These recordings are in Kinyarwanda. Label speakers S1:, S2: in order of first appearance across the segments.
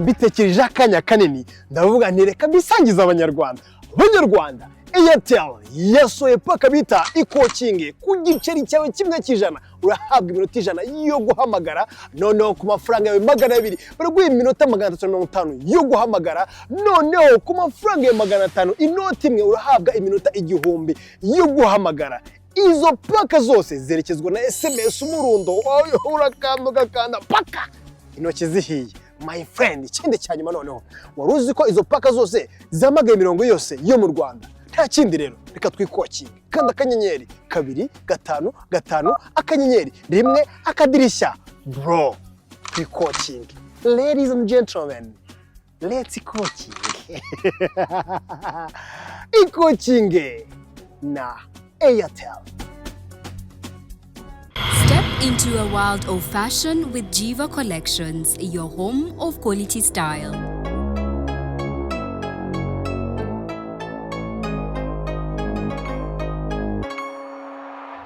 S1: mbitekereje akanya kanini ndavuga nti reka bisangiza abanyarwanda. Airtel yasohoye paka bita ikokinge ku giceri cyawe kimwe cy'ijana urahabwa iminota 100 yo guhamagara, noneho ku mafaranga yawe 200 baraguha iminota 350 yo guhamagara, noneho ku mafaranga yawe 500 inoti imwe urahabwa iminota 1000 yo guhamagara. Izo paka zose zerekezwa na SMS umurundo urakanda paka intoki zihiye. My friend, ikindi cyanyuma noneho waruzi ko izo paka zose zamagaye imirongo yose yo mu Rwanda. Nta kindi rero reka twikokinge kandi akanyenyeri 255 akanyenyeri 1 akadirishya bro twikokinge. Ladies and gentlemen, let's coaching. Ikokinge na Airtel.
S2: Step into a world of fashion with Jiva Collections, your home of quality style.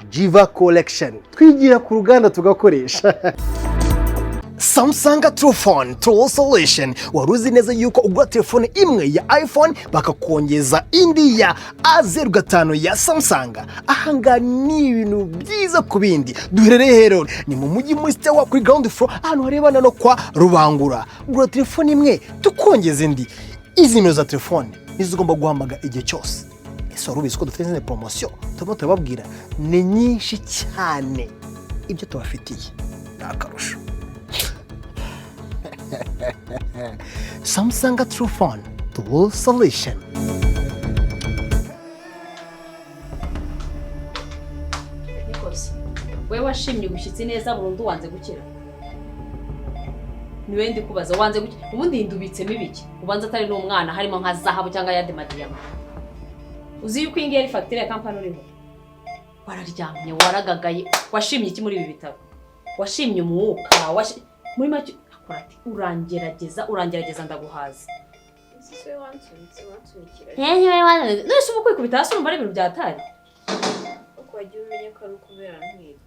S1: Jiva Collection twigira ku ruganda tugakoresha. Samsung True Phone True Solution. Waruzi neza yuko ugura telefone imwe ya iPhone bakakongeza indi ya A05 ya Samsung. Ahanga ni ibintu byiza ku bindi. Duherereye hero ni mu mujyi muri Stawa kuri ground floor ahantu harebana no kwa Rubangura. Ugura telefone imwe tukongeza indi. Izi nimero za telefone nizigomba guhamaga igihe cyose. Ese warubizi ko dufite izindi promotion turababwira ni nyinshi cyane. Ibyo tubafitiye nakarusho. Samsung True Phone True Solution.
S3: Nikosi, wewe washimye gushyitsi neza burundu wanze gukira. Niwe ndi kubaza wanze gukira. Ubundi ndubitsemo ibiki? Ubanza atari n'umwana harimo nka zahabu cyangwa yade madiyama. Uzi yuko ingeri factory ya company uriho. Wararyamye, waragagaye, washimye iki muri ibi bitaro? Washimye umwuka, muri make akorati urangerageza ndaguhaza.
S4: Sise wansunikira.
S3: Yewe wanze. Nese ubu kwikubita hasi urumva ari ibintu byatari.
S4: Uko wagiye umenya ko ari ukubera ntwite.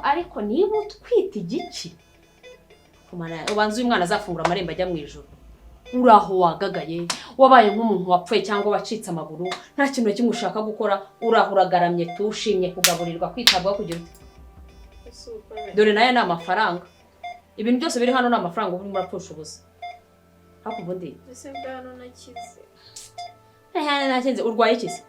S3: Ariko niba utwite igiki? Kumara ubanza uyu mwana azafungura amarembo ajya mu ijuru. Uraho wagagaye, wabaye nk'umuntu wapfuye cyangwa wacitse amaguru, nta kintu kimwe ushaka gukora, uraho uragaramye tushimye kugaburirwa kwitabwaho kugira uti. Dore nayo ni amafaranga. Ibintu byose biri hano ni amafaranga ubu murapfusha ubusa. Hako ubundi.
S4: Ese mbano nakize.
S3: Nakize urwaye ikise.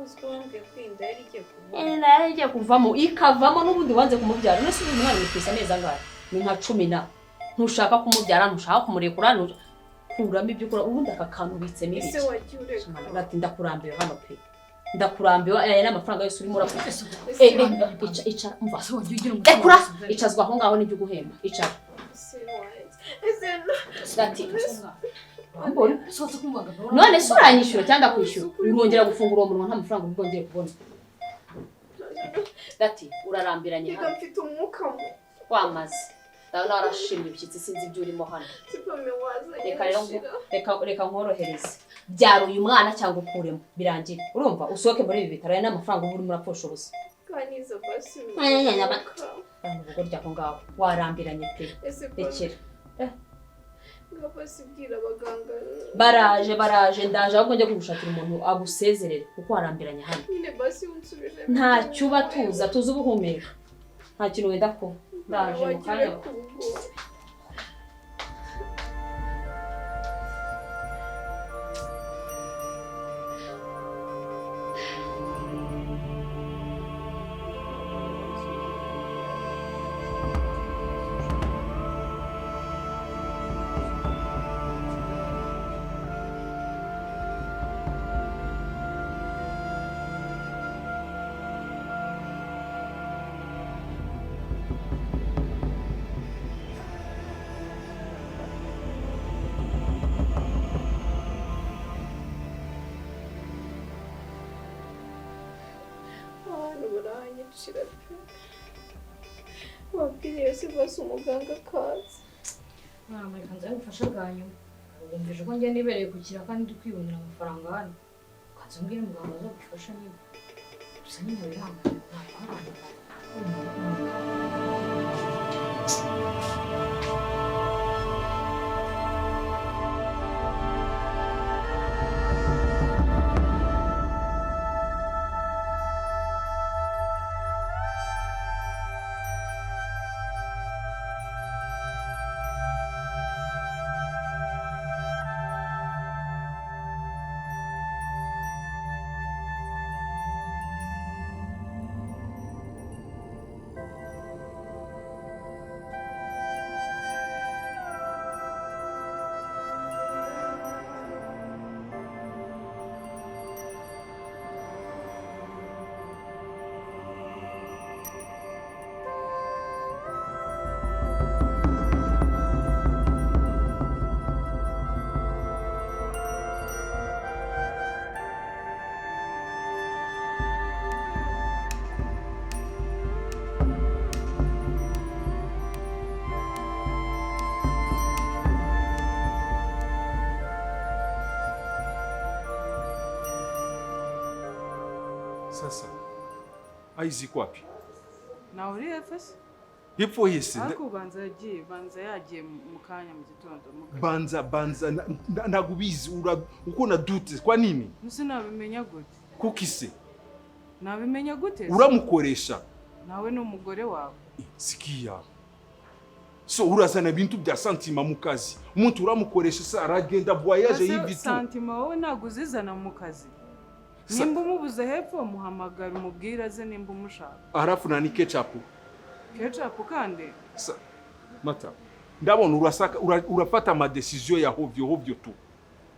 S4: Uzwonge kwinda yari igiye kuvamo.
S3: Yari igiye kuvamo ikavamo n'ubundi wanze kumubyara. Nese uyu mwana witwisa neza ngahe? Ni nka 10 ntushaka kumubyara, ntushaka kumurekura, kuramo ibyo ukora ubundi akakantu ubitsemo ibiki.
S4: Ese wagiye ureka.
S3: Ati ndakurambiwe hano pe. Ndakurambiwe aya n'amafaranga yose urimo urapfusha. Ica umva so wagiye ugira umutima. Ekura icazwa aho ngaho n'ibyo guhemba. Icara. Ati none se uranyishyura cyangwa kwishyura urongera gufungura uwo munwa nta mafaranga ubwongeye kubona. Ati urarambiranye hano.
S4: Mfite umwuka mu
S3: wamaze. Nawe narashimye ibishyitsi sinzi ibyo urimo hano.
S4: Sipome waza.
S3: Reka nkorohereze. Byara uyu mwana cyangwa ukuremo birangiye. Urumva usohoke muri ibi bitaro n'amafaranga ubu urimo urapfusha ubusa.
S4: Kaniza basi.
S3: Ubwo ryako ngaho warambiranye pe. Rekera.
S4: Ngapasi bwira abaganga.
S3: Baraje ndaje ahubwo njye kugushakira umuntu agusezerere kuko warambiranye hano.
S4: Nyine basi unsubije.
S3: Nta cyuba tuza ubuhumeka. Nta kintu wenda ko. Ndaje mu kanya.
S4: Wabwiye se basi umuganga kaza.
S5: Mureka nza gufasha bwanyu. Wumvije ko njye nibereye kukira kandi kwibonera amafaranga hano. Kaza mbwira muganga zo gufasha niba. Gusa nyine biranga.
S6: Sasa aizi kwapi?
S7: Na uri efese?
S6: Hepfo yese.
S7: Ariko banza yagiye mu kanya mu gitondo.
S6: Banza ndagubizi uko na dute kwa nini?
S7: Nuse nabimenya gute?
S6: Kukise.
S7: Nabimenya gute?
S6: Uramukoresha.
S7: Nawe n'umugore wawe.
S6: Sikia. So urazana bintu bya santima mu kazi. Umuntu uramukoresha sa aragenda voyage hivi tu.
S7: Santima wowe naguzizana mu kazi. Nimba umubuze hepfo muhamagara umubwira aze nimba umushaka.
S6: Halafu nani ketchup?
S7: Ketchup kandi?
S6: Mata. Ndabona urafata ama decision ya hovyo tu.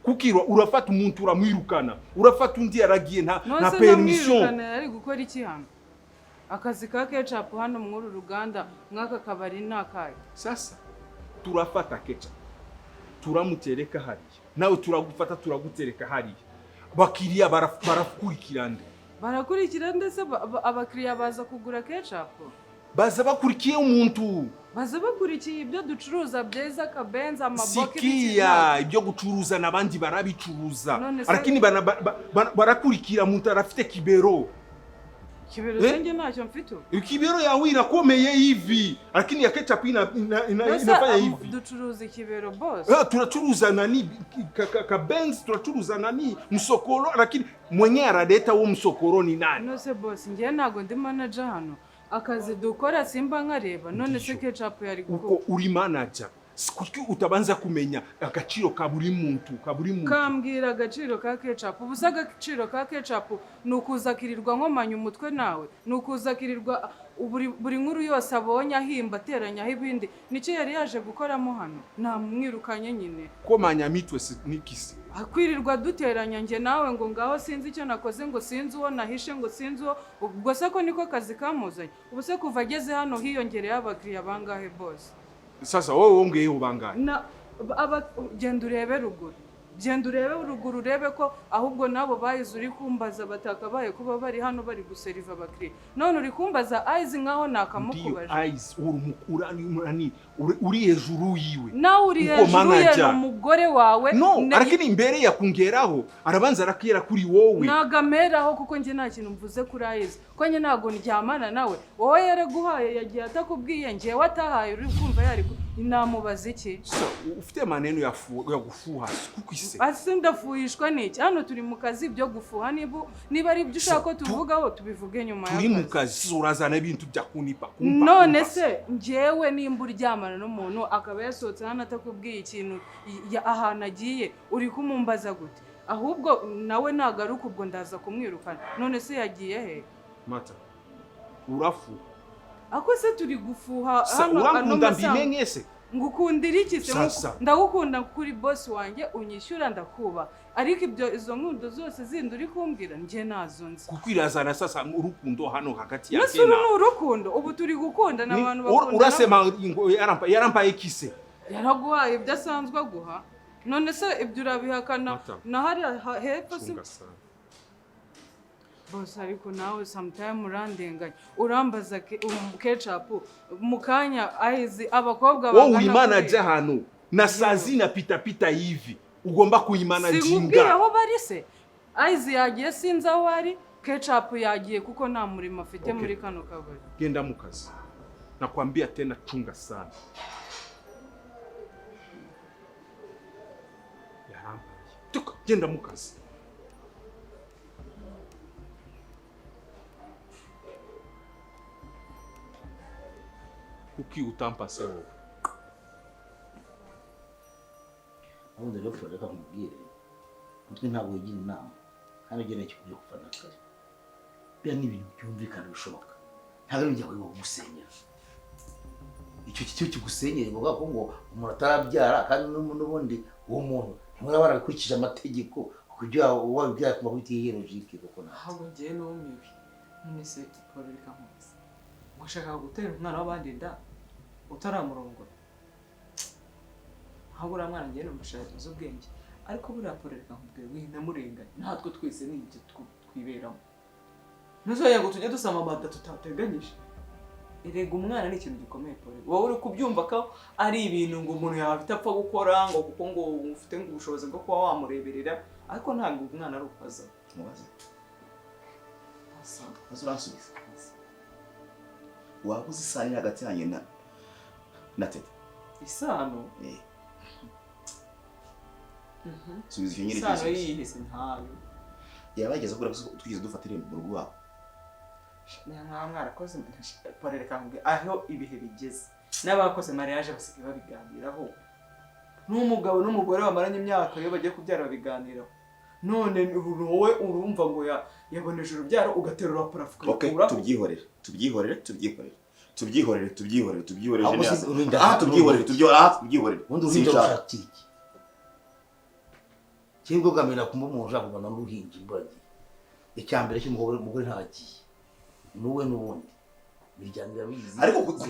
S6: Kukirwa urafata umuntu uramwirukana. Urafata undi yaragiye na permission.
S7: None yari gukora iki hano? Akazi ka ketchup hano mu ruganda mwaka kabari nakaye.
S6: Sasa turafata ketchup. Turamutereka hariya. Nawe turagufata turagutereka hariya. Bakiriya barakurikirande.
S7: Barakurikirande se abakiriya baza kugura ketchup?
S6: Baza bakurikiye umuntu.
S7: Baza bakurikiye ibyo ducuruza byeza kabenza amaboke.
S6: Sikia ibyo gucuruza nabandi barabicuruza. Lakini barakurikira umuntu arafite kibero.
S7: Kibero senge ntacyo mfite.
S6: Kibero yawe irakomeye hivi. Lakini ya ketchup inafanya hivi.
S7: Ducuruza kibero boss.
S6: Tunachuruza nani kabenzi tunachuruza nani msokoro lakini mwenye aradeta wo msokoro ni nani?
S7: No se boss ngiye nago ndi manager hano. Akazi dukora simba nkareba none se ketchup yari gukora.
S6: Uko uri manager. Kuki utabanza kumenya agaciro ka buri muntu
S7: kambwira agaciro ka ketchup ubusaga agaciro ka ketchup nukuzakirirwa nkomanya umutwe nawe nukuzakirirwa buri nkuru yose abonye ahimba ateranya ibindi nicyo yari yaje gukoramo hano namwirukanye nyine
S6: komanya mitwe nikisi
S7: akwirirwa duteranya nge nawe ngo ngaho sinzi icyo nakoze ngo sinzi uwo nahishe ngo sinzi uwo ubwo se ko niko kazi kamuzanye ubuse kuva ageze hano hiyongereye abakiriya bangahe boss.
S6: Sasa wowe wongeyeho bangahe?
S7: Genda urebe ruguru. Genda urebe ruguru urebe ko ahubwo nabo bayize uri kumbaza batakabaye kuba bari hano bari guseriva abakiriya. None uri kumbaza Aizi nkaho nakamukubaje.
S6: Aizi uri hejuru yiwe.
S7: Na uri hejuru ye umugore wawe.
S6: No, arakini imbere yakungeraho arabanza arakira kuri wowe.
S7: Nagameraho kuko nge nta kintu mvuze kuri Aizi. Ko nge nago ndyamana nawe. Wowe yaraguhaye yagiye atakubwiye nge watahaye uri kumva yari inamubaza iki?
S6: So, ufite maneno ya gufuha kukwise.
S7: Ase ndafuhishwa niki? Hano turi mu kazi byo gufuha niba ari byo ushaka ko tuvugaho tubivuge nyuma
S6: ya. Turi mu kazi urazana ibintu bya kunipa.
S7: None se njewe nimba uryamana n'umuntu akaba yasohotse hano atakubwiye ikintu ahantu agiye uri kumumbaza gute? Ahubwo nawe nagaruka ubwo ndaza kumwirukana. None se yagiye he?
S6: Mata. Urafu.
S7: Ako se turi gufuha
S6: hano uramukunda mbimenye se?
S7: Ngukundira iki se? Ndagukunda kuri boss wanjye unyishyura ndakuba. Ariko izo nkundo zose zindi uri kumbwira nje nazo nzi.
S6: Kukwirazana sasa urukundo hano hagati ya
S7: Kena. Nasuno urukundo ubu turi gukunda nabantu bakunda.
S6: Urasema yarampaye kise.
S7: Yaraguhaye ibyo asanzwe guha. None se ibyo urabihakana na hari hepfo se? Boss ariko nawe sometime urandenganya urambaza ketchup mukanya Aizi abakobwa
S6: bangana. Wowe manager hano na sazi na pita hivi ugomba kuimanaginga.
S7: Simubwira aho bari se Aizi yagiye sinza aho ari ketchup yagiye kuko nta murimo afite muri kano kabari.
S6: Genda mu kazi. Nakwambia tena chunga sana. Yarambaye. Tuka genda mu kazi. Kuki utampase wowe?
S8: Abundi rero reka nkubwire mutwe ntabwo yigira inama kandi ugera kikuje kufana kare bya ni ibintu byumvikana bishoboka ntabwo bijya kuri gusenyera icyo kigusenyera ngo ko ngo umuntu atarabyara kandi n'ubundi uwo muntu ntimura barakurikije amategeko kujya wabibwira kuba bitiye logique kuko
S9: ntabwo ngiye no mibi none se Paul reka nkubaze washaka gutera umwana w'abandi nda utaramurongora ntabwo uramwana ngiye n'umushaka ubwenge ariko buriya Paul reka nkubwire winamurenganya natwe twese ni ibyo twiberamo ntuzoya ngo tujye dusama amata tutateganyije erega umwana ni ikintu gikomeye Paul wowe uri kubyumva ko ari ibintu ngo umuntu yafite apfa gukora ngo kuko ngo ufite ubushobozi bwo kuba wamureberera ariko ntabwo umwana ari ukaza mubaze
S10: maze uransubiza waba uzi isano iri hagati yanjye na Teta?
S9: Isano?
S10: Subiza icyo nyiri
S9: isano yihise ntayo.
S10: Yabageze kugura twigeze dufata irembo mu rugo rwabo.
S9: Mwarakoze parereka mbwe aho ibihe bigeze. N'abakoze mariage basigaye babiganiraho. N'umugabo n'umugore bamaranye imyaka iyo bagiye kubyara babiganiraho. None wowe urumva ngo yaboneje urubyaro ugaterura parafuka
S10: ukura. Okay, tubyihorere.
S8: Sinshaka Kingo gamena kumumuja kubona n'uruhinji mbagi. Icyambere cy'umugore ntagiye. Nuwe nubundi. Biryanira bizi.
S10: Ariko kuko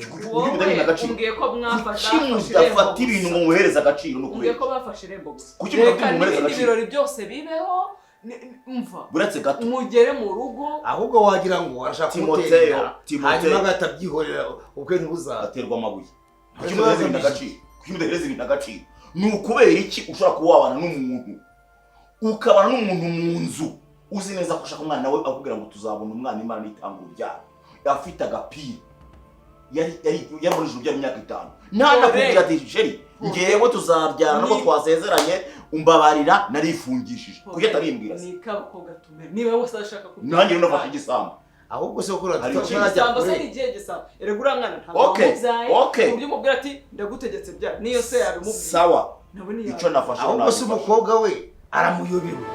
S10: bidani agaciro.
S9: Umbwiye ko mwafasha
S10: udafata ibintu mu muhereza agaciro no kubera.
S9: Umbwiye ko bafashe irembo gusa.
S10: Kuki mudafite mu muhereza agaciro?
S9: Ibirori byose bibeho mva.
S10: Buratse gato.
S9: Mugere mu rugo.
S8: Ahubwo wagira ngo arashaka kumutera. Hanyuma agatabyihorera ubwe ntibuzaterwa
S10: amabuye. Kuki mudahereza ibintu agaciro? Ni ukubera iki ushaka kuwabana n'umuntu? Ukabana n'umuntu mu nzu uzi neza ko ushaka umwana we akubwira ngo tuzabona umwana Imana itanga urubyaro afite agapira yabonije urubyaro imyaka 5 ntanakubwira ati sheri ngewe tuzabyara nako twasezeranye umbabarira narifungishije kuko atarimbwira
S9: ni kabako gatumere niwe wose ashaka
S10: kubwira nanjye rero nafashe igisamba
S8: ahubwo se ukora
S9: igisamba se nigiye gisamba erega uramwana ntabwo muzaye uburyo umubwira ati ndagutegetse bya niyo se yabimubwira
S10: sawa icyo nafashe
S8: ahubwo se umukobwa we aramuyobewe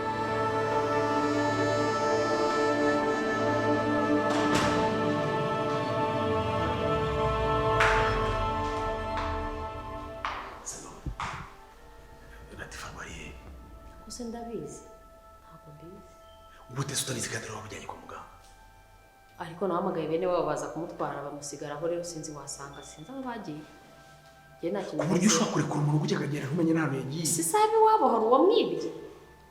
S3: Kuse ndabizi ntabwo mbizi
S8: ubute sutanizi kandi wamujyanye kwa muganga
S3: ariko nahamagaye bene babo baza kumutwara bamusigaraho rero sinzi wasanga sinzi aho bagiye je nta kintu
S8: kuburyo ushobora kurekura umuntu kujyagagera umenye nawe yagiye
S3: si sabe wabo hari uwamwibye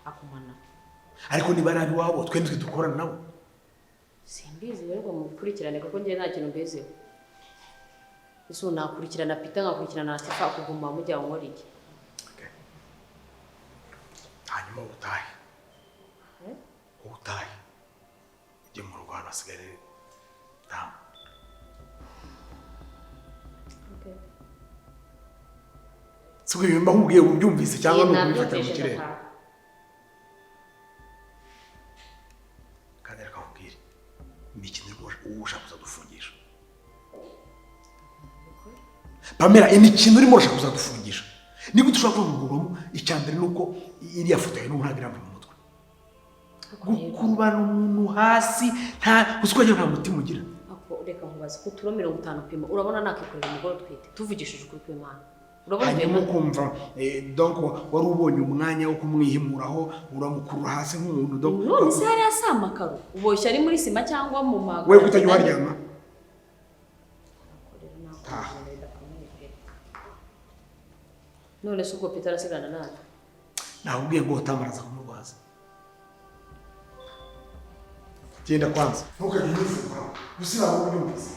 S3: akumana
S8: ariko niba ari wabo twende dukorana nabo
S3: simbizi rero bamukurikirane kuko ngiye nta kintu mbezeho iso nakurikirana Peter ngakurikirana na Tifa kuguma mujya nkora iki
S8: hanyuma utahe ujye mu rugo hasigaye damu siko yimba nkubwiye ubyumvise cyangwa no kubifata mu kirere kandi reka nkubwire ni ikintu ushaka kuzadufungisha Pamela ni ikintu urimo urashaka kuzadufungisha niba dushaka kuvuguramo icyambere nuko iriya foto yawe ntuhagira mu mutwe gukurubana umuntu hasi nta usukwaje nta mutima ugira
S3: ako reka nkubaze ko turo 50 pima urabona nakikorera umugore twite tuvugishije ukuri kw'Imana urabona
S8: hanyuma kumva donc wari ubonye umwanya wo kumwihimuraho uramukurura hasi nk'umuntu donc
S3: none se hari asamakaro uboshya ari muri sima cyangwa mu mago
S8: wewe kutajya waryama
S3: none suko Peter asigana nani
S8: nakubwiye ngo utamaraza kumurwaza genda kwanza ntukajye nifuza gusira aho ubyumvise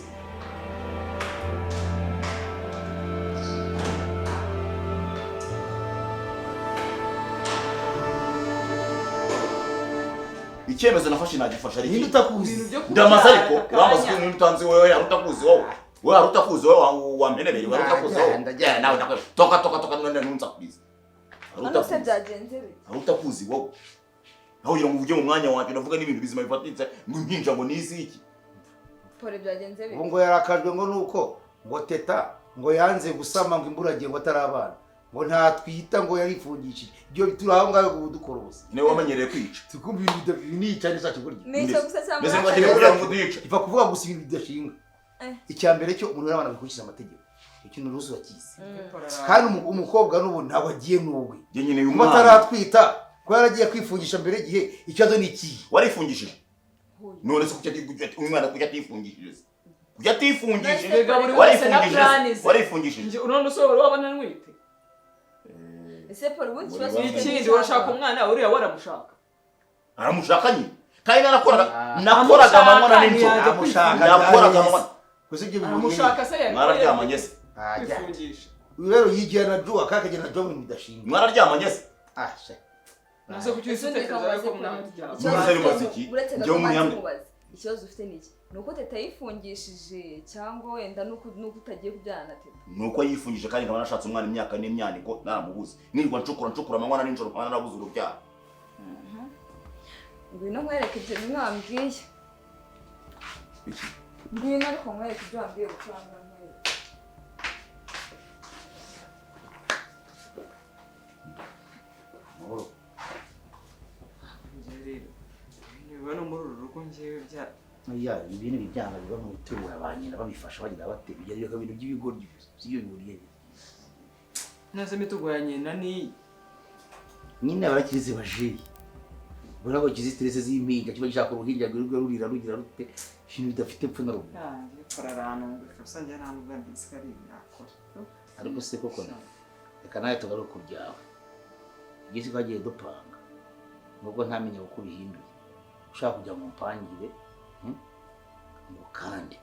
S10: icyemezo nafashe nagifasha ari
S8: iki utakuzi
S10: ndamaze ariko uramaze ko utanzi wewe yarutakuzi wowe wewe harutakuzi wowe wamenereye warutakuzi wowe ndajya nawe toka none nunza kubiza
S4: harutakuzi byagenze
S10: harutakuzi wowe aho yira muvuge mu mwanya wanje navuga n'ibintu bizima bifatitse ngo nkinja ngo nizi iki
S4: pore byagenze
S8: biki ngo yarakajwe ngo nuko ngo Teta ngo yanze gusama ngo imburagiye ngo atarabana ngo nta twita ngo yarifungishije ibyo turaho ngaho gudukora ubuse
S10: ne wamenyereye kwica
S8: tukumva ibintu ni cyane cyacu burya
S4: nico gusa cyangwa
S10: mbese ngo agiye kugira ngo duyica
S8: ifa kuvuga gusa ibintu bidashinga icyambere cyo umuntu y'abana bikurikiza amategeko ikintu ruzi wakize kandi umukobwa n'ubu ntawe agiye n'uwe
S10: je nyine uyu
S8: mwana ataratwita ko yaragiye kwifungisha mbere gihe icyazo ni iki
S10: warifungishije none se kujya umwana kujya tifungishije kujya tifungishije warifungishije
S9: none so wabana nwite
S4: ese pore ubundi kibazo
S9: ikindi urashaka umwana uriya waramushaka
S10: aramushaka nyine kandi nakoraga amanywa na nijoro nakoraga amanywa
S9: aramushaka se
S10: mwararyamanye se
S9: kwifungisha
S8: rero yigiye na Joe akakagena na Joe mu bidashinga
S10: mwararyamanye se
S9: nazo kucyisuteka ko mwana
S10: muze bimaze iki njye
S4: ikibazo ufite ni iki ni uko teta yifungishije cyangwa wenda nuko utagiye kubyarana na teta
S10: nuko yifungije kandi nkaba nashatse umwana imyaka n'imyaniko naramubuze nirwa ncukura amanywa na nijoro nkaba narabuze urubyaro
S4: ngwino nkwereke ibyo mwambwiye ngwino ariko nkwereke ibyo wambwiye gucuranga nkwereke
S9: niba no muri uru rugo ngewe bya
S8: ibintu bijyana biba mu itura ba nyina babifasha bagira bate bijya ibintu by'ibigoryi by'iyo bihuriye
S9: nase mitugo ya nyina ni
S8: nyine abarakirize bajeyi bura ko kizi stress z'impinga kiba gishaka uruhinja rugira rute ibintu bidafite epfo na ruguru
S9: pararano ngufasa njye nta nubwo ndisikari nakora
S8: ariko se koko reka nawe tugaruke ku byawe igisi kagiye dupanga nubwo ntamenye uko bihinduye ushaka kujya mu mpangire ngo kandi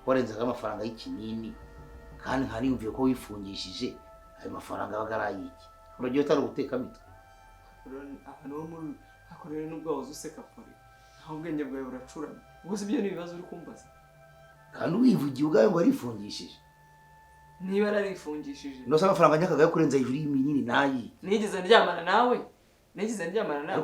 S8: warenze amafaranga y'ikinini kandi nkariyumviye ko wifungishije ayo mafaranga abagarayiki uragiye utari guteka mitwe
S9: abantu bo muri akorera nubwo wazo useka pore nta ubwenge bwawe buracurana ubwo ibyo ni ibibazo uri kumbaza
S8: kandi wivugiye ubwawe ngo warifungishije
S9: niba narifungishije
S8: no sa amafaranga nyakaga kurenza hejuru y'iminini nayi
S9: nigeze ndyamana nawe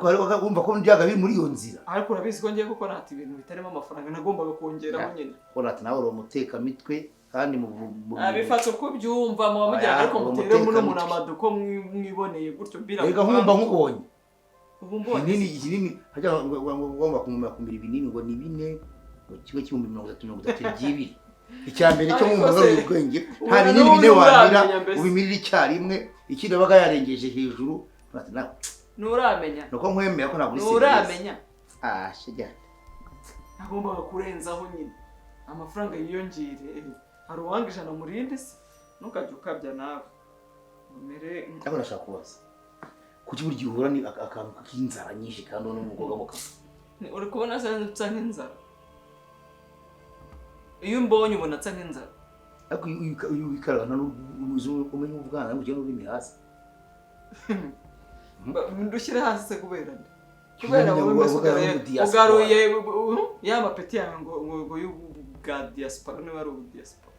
S8: ariko wumva ko ndyaga biri muri iyo nzira
S9: ariko urabizi ko ngiye gukora ati ibintu bitarimo amafaranga nagombaga kongeraho nyine
S8: urati nawe uri umuteka mitwe kandi mu
S9: abifata uko byumva mu bamujyana ariko mutere muno munamadu ko mwiboneye gutyo mbira
S8: reka nkumva nkubonye
S9: ubu mbonye
S8: nini hajya ngomba kumira ibinini ngo ni bine ngo kimwe cy'ibihumbi 332 icyambere cyo mu mbaga y'ubwenge nta binini bine wamira ubimirira icyarimwe ikindi baga yarengeje hejuru urati nawe
S9: nuramenya
S8: nuko nkwemera ko naguri
S9: nuramenya
S8: shijya
S9: nagomba kurenzaho nyine amafaranga yiyongere hari uwanga ijana murinde se ntukajya ukabya nawe umere
S8: ariko nashaka kubaza kuki buri gihe uhura ni akantu k'inzara nyinshi kandi no mu bwoga boka
S9: uri kubona nsa nk'inzara iyo mbonye ubona nsa nk'inzara
S8: ariko iyo wikarana umenye ubwana n'ubugeni n'urimi hasi
S9: ndushyire hasi se kubera wowe mbese ugaruye ya mapeti yawe ngo y'ubwa diaspora niba ari ubu diaspora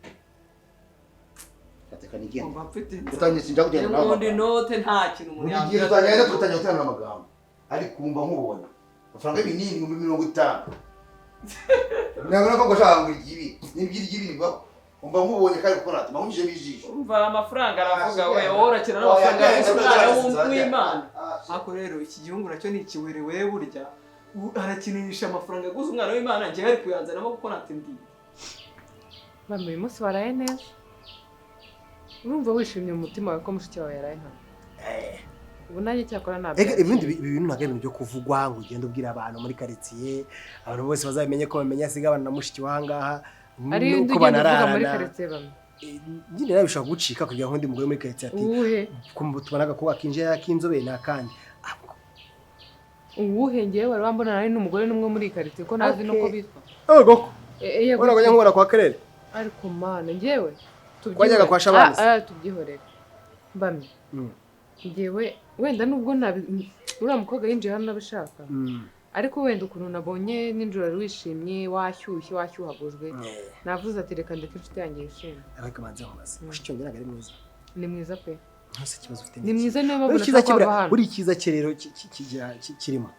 S8: ateka nigenda
S9: mba mfite
S8: utangiye sinjya kugenda nawe
S9: ubundi note nta kintu umuntu
S8: yambwira utangiye gutanga amagambo ariko kumva nkubonye amafaranga y'ibinini 50 ntabwo ngo shaka ngo igibi n'ibyiri bibaho umva nkubonye kandi kuko natuma nkujije bijisho
S9: umva amafaranga aravuga we worakira n'amafaranga y'umwana w'Imana ako rero iki gihungu nacyo ni ikiwerewe burya arakininisha amafaranga guza umwana w'Imana ngiye ari kuyanzanamo kuko natindi
S7: bamwe uyu munsi waraye neza urumva wishimye mu mutima wawe ko mushiki wawe yaraye hano ubu nanjye cyakora nabyo
S1: ibindi bintu ntabwo ibintu byo kuvugwa ngo ugende ubwira abantu muri quartier abantu bose bazabimenye ko bamenya sigabana na mushiki wahangaha
S7: ari uko banarana muri quartier bamwe
S1: nyine nawe bishaka gucika kugira ngo ndi mugore muri quartier ati tubanaga ko akinjira kinzobe nakandi
S7: uwuhe ngewe wari wambona nari n'umugore n'umwe muri quartier ko nazi no ko bitwa
S1: ego ora kujya nkora kwa kerere
S7: ariko mana ngewe
S1: twajyaga kwa Shabanzi
S7: tubyihorera mbamye ngewe wenda nubwo uriya mukobwa yinjiye hano nabishaka ariko wenda ukuntu nabonye n'injoro ari wishimye washyuhagujwe navuze ati reka ndeke inshuti yanjye yishimye
S1: ariko banze nkubaze mushiki wanjye ntabwo ari mwiza
S7: ni mwiza pe
S1: ntose ikibazo ufite
S7: ni mwiza niyo babona ko aba hano
S1: buri cyiza cye rero kirimo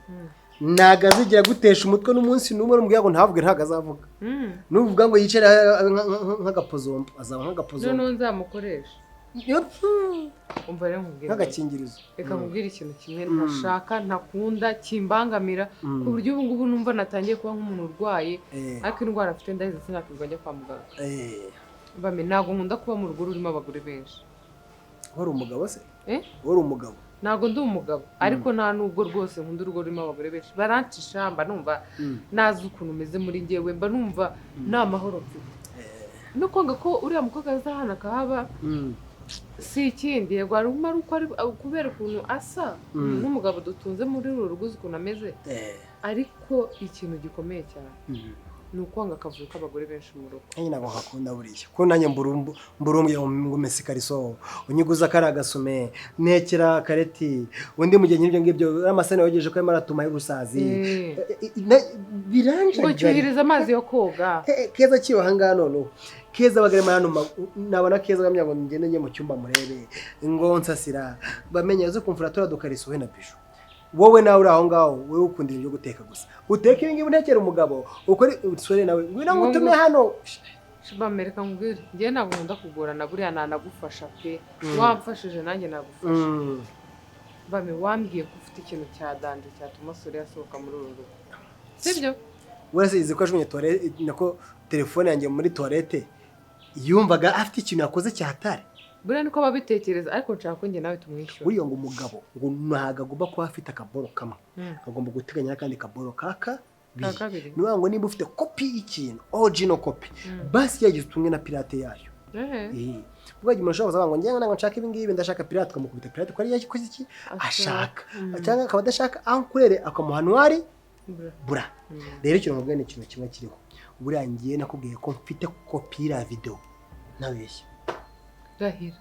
S1: ntago azigira gutesha umutwe n'umunsi n'umwe n'umubwira ngo ntavuge ntago azavuga n'uvuga ngo yicare nk'agapozombo azaba nk'agapozombo
S7: noneho nzamukoresha umva rero nkubwira
S1: nk'agakingirizo
S7: reka nkubwire ikintu kimwe ntashaka ntakunda kimbangamira ku buryo ubu ngubu numva natangiye kuba nk'umuntu urwaye ariko indwara afite ndahize sinakirwa njya kwa muganga mbame ntabwo nkunda kuba mu rugo rurimo abagore benshi
S1: wari umugabo se wari umugabo
S7: ntabwo ndi umugabo ariko nta nubwo rwose nkunda urugo rurimo abagore benshi barancisha mba numva nazi ukuntu umeze muri njyewe mba numva nta mahoro mfite no kwanga ko uriya mukobwa aza hano akahaba si ikindi yego ari kubera ukuntu asa n'umugabo dutunze muri uru rugo uzi ukuntu ameze ariko ikintu gikomeye cyane ni ukwanga akavuyo k'abagore benshi mu rugo.
S1: Nyine ntabwo nkakunda buriya ko nanjye mburumbye ngo mesi kariso unyiguza kari agasume nekera kareti undi mu gihe nk'ibyo ngibyo amasane yogeje ko maratuma y'urusazi biranje
S7: ngo cyuhiriza amazi yo koga
S1: keza kiyo hanga none keza bagarema hano nabona keza gamya ngo ngende njye mu cyumba murebe ngo nsasira bamenye zo kumfura tora dukariso we na bisho wowe nawe uri aho ngaho wowe ukundira ibyo guteka gusa uteka ibi ngibi ntekera umugabo ukore usore nawe ngwino ngutume hano
S7: bamereka ngwira ngiye ntabwo nkunda kugorana buriya nanagufasha pe wamfashije nanjye nagufasha bame wambwiye ko ufite ikintu cya danje cyatuma sore yasohoka muri uru rugo sibyo
S1: wese izi ko ajumenye toilette nako telefone yanjye muri toilette yumvaga afite ikintu yakoze cyatare
S7: buriya niko babitekereza ariko nshaka ko njye nawe tumwishyura
S1: buriya ngo umugabo ngo ntago agomba kuba afite akaboro kamwe agomba guteganya n'akandi kaboro kaka niba ngo nimba ufite kopi y'ikintu original copy basi yagize utumwe na pirate yayo ubwo umuntu ashobora kuvuga ngo njye ntabwo nshaka ibi ngibi ndashaka pirate ukamukubita pirate ko ari yakoze iki ashaka cyangwa akaba adashaka aho kurere akamuha ntwari bura rero ikintu mubwiye ni ikintu kimwe kiriho buriya ngiye nakubwiye ko mfite kopi ya video nabeshya
S7: rahira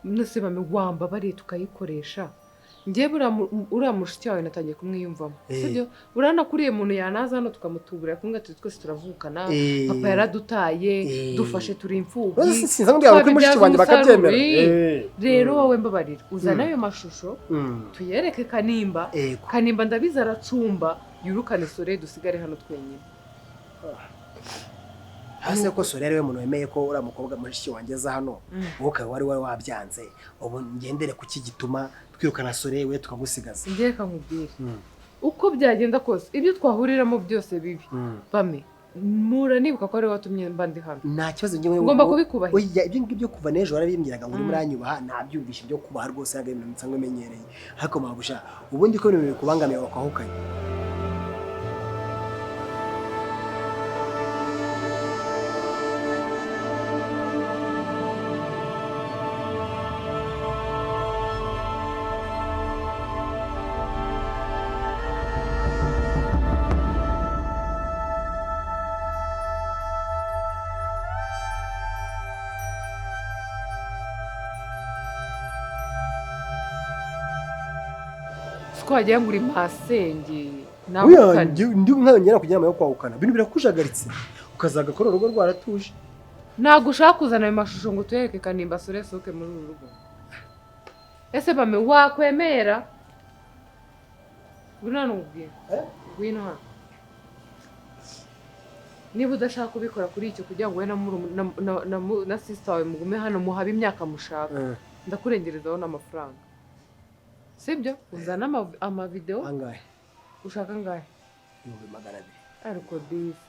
S7: nose bame wamba bari tukayikoresha ngiye uriya mushiki wawe natangiye kumwiyumvamo sibyo urana kuriye umuntu yanaza hano tukamutubura kumwe ati twese turavukana papa yaradutaye dufashe turi imfubyi
S1: sinza ngo kuri mushiki wanjye bakabyemera
S7: rero wowe mbabarira uzana ayo mashusho tuyereke kanimba ndabiza aracumba yurukane sore dusigare hano twenyine
S1: hase ko sore ari we muntu wemeye ko uriya mukobwa mushiki wanjye aza hano wowe wari wabyanze ubu ngendere ku kigituma twirukana sore we tukagusigaza
S7: ngiye nkubwire uko byagenda kose ibyo twahuriramo byose bibi bame mura nibuka ko ari watumye mba ndi hano
S1: nta kibazo ngiye
S7: ngomba kubikubaho
S1: oya ibyo ngibyo kuva nejo warabimbwiraga ngo uri muri anyubaha nabyumvishe byo kubaha rwose yaga ibintu nsanzwe menyereye ariko mabusha ubundi ko ibintu bikubangamiye wakahukanye
S7: twagiye nguri masenge
S1: nawe ndi nkanyera kujyama yo kwahukana bintu birakujagaritse ukazagakora urugo rwaratuje
S7: ntago ushaka kuzana ayo mashusho ngo tuyereke kanimba sore soke muri uru rugo ese bame wakwemera buna nubwiye wino hano niba udashaka kubikora kuri icyo kugira ngo we na sister wawe mugume hano muhabe imyaka mushaka ndakurengerezaho n'amafaranga sibyo uzana amavideo
S1: angahe
S7: ushaka ngahe
S1: 200
S7: ariko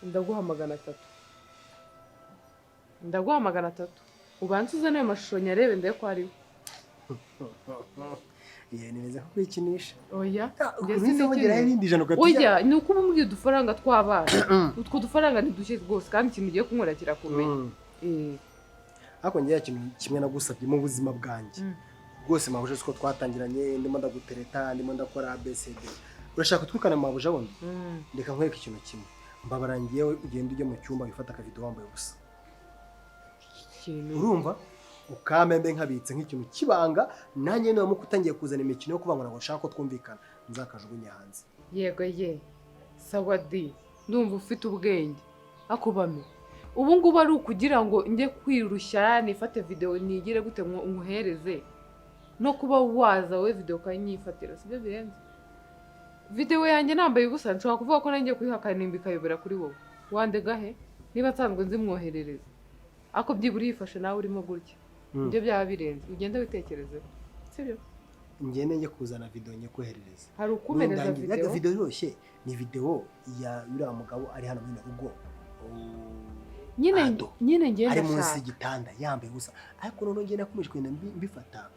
S7: ndaguha 300 ndaguha 300 ubanze uzana ayo mashusho nyarebe ndaye ko ari
S1: nimeze ko kwikinisha
S7: oya
S1: oya
S7: ni uko umbwiye udufaranga tw'abana utwo dufaranga ntidushye rwose kandi ikintu ugiye kunkorera kirakomeye
S1: ariko ngiye ikintu kimwe nagusabye mu buzima bwanjye rwose mabuje ko twatangiranye ndimo ndagutereta ndimo ndakora ABCD urashaka twikana mabuje wone ndeka nkwereka ikintu kimwe mbabarangiye ugenda ujye mu cyumba wifata akavido wambaye ubusa urumva ukamembe nkabitse nk'ikintu kibanga nanjye niba mukutangiye kuzana imikino yo kubangana ngo nshaka ko twumvikana nzakajugunye hanze
S7: yego sawadi ndumva ufite ubwenge akubame ubu ngubu ari ukugira ngo njye kwirushya nifate video nigire gute nkuhereze no kuba waza we video kanyifatira sibyo birenze video yanjye nambaye ubusa nshobora kuvuga ko nanjye kuyihakanimba ikayobera kuri wowe wandega he niba nsanzwe nzimwoherereza ako byiburi yifashe nawe urimo gutya ibyo byaba birenze ugenda witekereze sibyo
S1: ngende njye kuzana video nye koherereza
S7: hari ukumereza
S1: video yoroshye ni video ya yura mugabo ari hano muri rugo
S7: nyine ngenda
S1: ari munsi y'igitanda yambaye gusa ariko none ngenda kumeje kwenda mbifata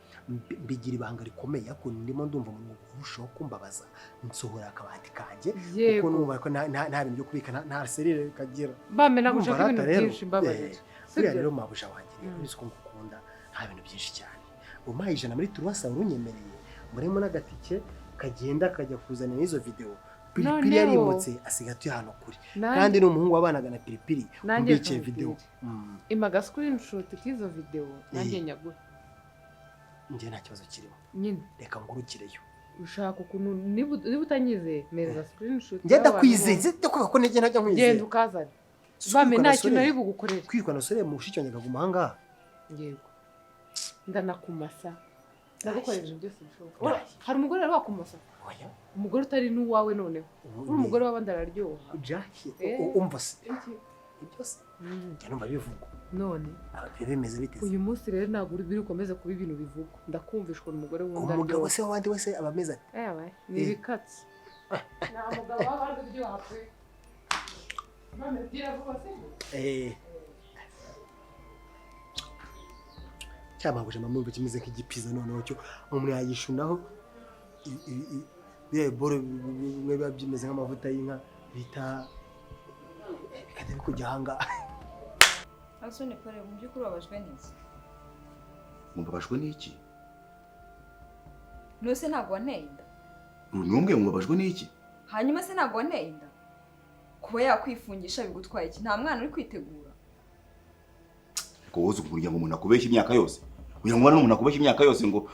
S1: mbigira ibanga rikomeye ariko ndimo ndumva mu kurushaho kumbabaza nsohora akabati kanje kuko numva ko nta bintu byo kubika nta serire kagira
S7: bame nagushaka ibintu byinshi mbabaje
S1: sibyo rero mabusha wanjye niko ngukunda nta bintu byinshi cyane umaye 100 muri turwasa urunyemereye muremo n'agatike kagenda kajya kuzana izo video Piripiri yarimutse asiga atuye hano kuri kandi ni umuhungu wabanaga na Piripiri mbikiye video
S7: imaga screenshot k'izo video nanjye nyagura
S1: njye nta kibazo kirimo
S7: nyine
S1: reka ngurukireyo
S7: ushaka ukuntu niba utanyize meza screenshot
S1: njye ndakwizeye ndakuvuga ko nijye ntajya nkwizeye
S7: genda ukazana bame nta kintu ari bugukorera
S1: kwirukana sore mu bushicyo kaguma hanga
S7: yego ndanakumasa ndagukorera ibintu byose bishoboka hari umugore wari wakumasa umugore utari n'uwawe noneho uri umugore w'abandi araryoha
S1: umva se ibyo se njye numva bivugwa
S7: none
S1: bimeze bite
S7: uyu munsi rero ntabwo biri ukomeze kuba ibintu bivugwa ndakumvishwa umugore wundi aryoha
S1: umugabo se w'abandi wese aba ameze ati
S7: ewe ni ibikatsi nta mugabo waba aryoha pe none bwira vuba se
S1: cyamabuje mamumva kimeze nk'igipiza noneho cyo umuntu yayishunaho boro bimwe biba byimeze nk'amavuta y'inka bita bikajya bikujya hanga
S4: Asone pare mu byukuri wabajwe n'iki
S10: Mubabajwe n'iki
S4: Nose ntabwo wanteye inda
S10: Numwe mubabajwe n'iki
S4: Hanyuma se ntabwo wanteye inda Kuba yakwifungisha bigutwaye iki nta mwana uri kwitegura
S10: Ko woza umuryango umuntu akubeshya imyaka yose uyu mwana n'umuntu akubeshya imyaka yose ngo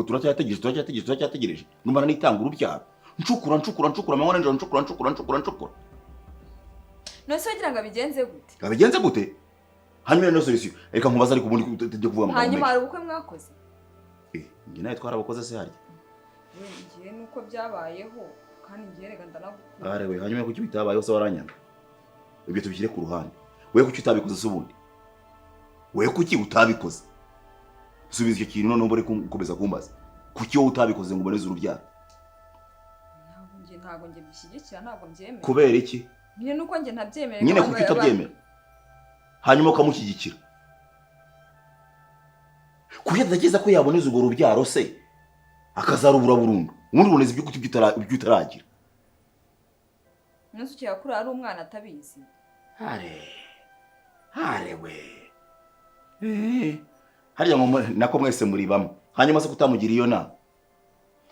S10: turacyategereje ngumana nitanga urubyaro ncukura mwana njoro ncukura
S4: Nose wagira ngo
S10: abigenze gute hanyuma no solution reka nkubaza ariko ubundi tujye kuvuga
S4: ngo hanyuma hari ubukwe mwakoze
S10: njye nawe twarabakoze se harya
S4: ngiye nuko byabayeho kandi ngiye rega ndanagukunda
S10: we hanyuma kuki bitabayeho se waranyanga ibyo tubishyire ku ruhande wewe kuki utabikoze se ubundi wewe kuki utabikoze subiza icyo kintu none mbore kumeza kumbaza kuki wowe utabikoze ngo uboneze urubyaro
S4: ntabwo ngiye bishyigikira ntabwo mbyemera
S10: kubera iki
S4: nyine nuko ngiye ntabyemera
S10: nyine kuki utabyemera hanyuma ukamushyigikira kuki atagize ko yaboneza urwo rubyaro se akazarubura burundu ubundi uboneza ibyo utaragira
S4: nose ukiyakura ari umwana atabizi
S10: hare we harya ngo nako mwese muri bamwe hanyuma se kutamugira iyo nama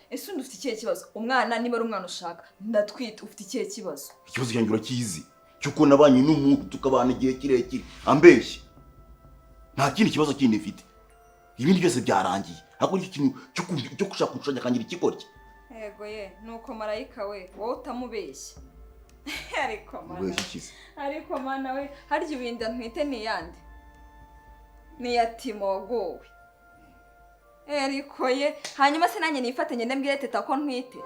S4: ese undi ufite ikihe kibazo umwana niba ari umwana ushaka ndatwite ufite ikihe kibazo
S10: ikibazo cyanjye urakizi cyuko nabanye n'umuntu tukabana igihe kirekire ambeshye nta kindi kibazo kindi mfite ibindi byose byarangiye ahubwo icyo kintu cyo gushaka kurushanya kangira ikikorye
S4: yego ye nuko marayika we wowe utamubeshya ariko mana we harya ibinda ntwite niyande niya Timogo we ariko ye hanyuma se nanjye nifatanye ndambwire teta ko ntwite